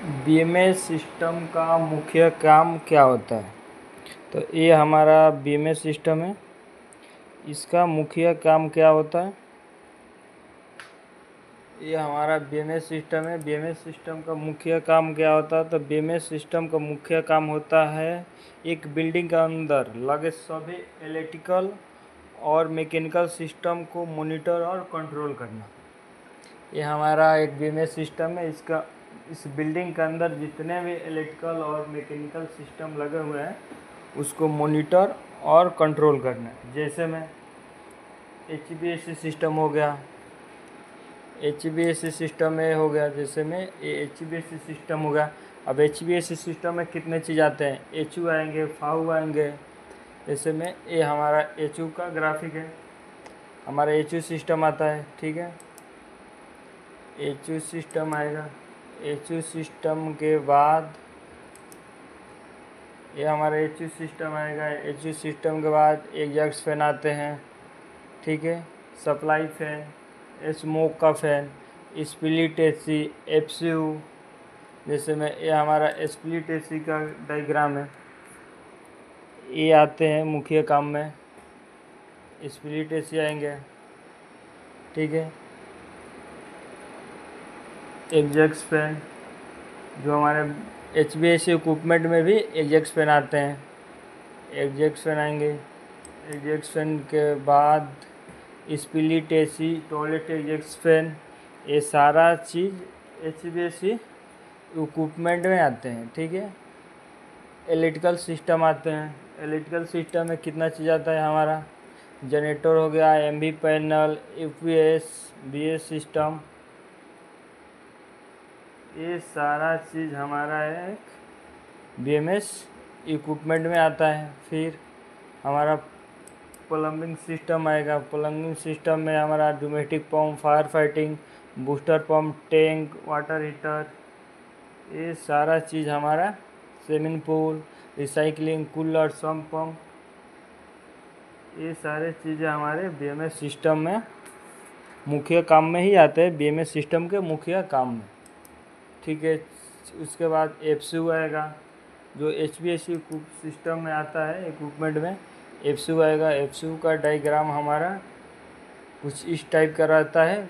BMS system का मुख्य काम क्या होता है? तो ये हमारा बीएमएस सिस्टम है। इसका मुख्य काम क्या होता है? ये हमारा बीएमएस सिस्टम है। बीएमएस सिस्टम का मुख्य काम क्या होता है? तो बीएमएस सिस्टम का मुख्य काम होता है एक बिल्डिंग के अंदर लगे सभी इलेक्ट्रिकल और मैकेनिकल सिस्टम को मॉनिटर और कंट्रोल करना। ये हमारा एक बीएमएस सिस्टम है। इस बिल्डिंग के अंदर जितने भी इलेक्ट्रिकल और मैकेनिकल सिस्टम लगे हुए हैं उसको मॉनिटर और कंट्रोल करना है। जैसे में एचवीएसी सिस्टम हो गया, एचवीएसी सिस्टम में हो गया, जैसे में ये एचवीएसी सिस्टम हो गया। अब एचवीएसी सिस्टम में कितने चीज़ आते हैं? एचयू आएंगे, फाउ आएंगे। जैसे में ये हमारा एचयू का ग्राफिक है, हमारा एचयू सिस्टम आता है, ठीक है। एचयू सिस्टम आएगा। एचयू सिस्टम के बाद ये हमारा एचयू सिस्टम आएगा। एचयू सिस्टम के बाद एग्जॉस्ट फैन आते हैं, ठीक है। सप्लाई फैन, स्मोक का फैन, स्प्लिट एसी, एफसीयू। जैसे में ये हमारा स्प्लिट एसी का डायग्राम है। ये आते हैं मुख्य काम में, स्प्लिट एसी आएंगे, ठीक है। एग्जॉस्ट फैन, जो हमारे एचवीएसी इक्विपमेंट में भी एग्जॉस्ट फैन आते हैं, एग्जॉस्ट फैन आएंगे। एग्जॉस्ट फैन के बाद split AC, toilet exhaust fan, ये सारा चीज़ एचवीएसी इक्विपमेंट में आते हैं, ठीक है। इलेक्ट्रिकल सिस्टम आते हैं। इलेक्ट्रिकल सिस्टम में कितना चीज़ आता है हमारा? जनरेटर हो गया, MV panel, UPS, BS system, ये सारा चीज़ हमारा एक बीएमएस इक्विपमेंट में आता है। फिर हमारा प्लम्बिंग सिस्टम आएगा। प्लम्बिंग सिस्टम में हमारा domestic pump, fire fighting, booster pump, tank, water heater, ये सारा चीज़ हमारा swimming pool, recycling, cooler, sump pump, ये सारे चीज़ें हमारे बीएमएस सिस्टम में मुख्य काम में ही आते हैं, बीएमएस सिस्टम के मुख्य काम में, ठीक है। उसके बाद एफसीयू आएगा, जो एचवीएसी सिस्टम में आता है इक्विपमेंट में। एफसीयू आएगा। एफसीयू का डायग्राम हमारा कुछ इस टाइप का रहता है।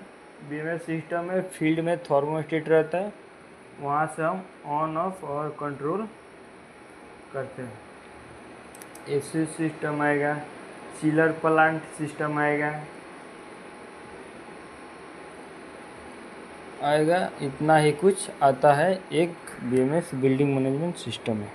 बीएमएस सिस्टम में फील्ड में थर्मोस्टेट रहता है, वहाँ से हम ऑन ऑफ और कंट्रोल करते हैं। एफसीयू सिस्टम आएगा। चिलर प्लांट सिस्टम आएगा। इतना ही कुछ आता है एक बीएमएस बिल्डिंग मैनेजमेंट सिस्टम में।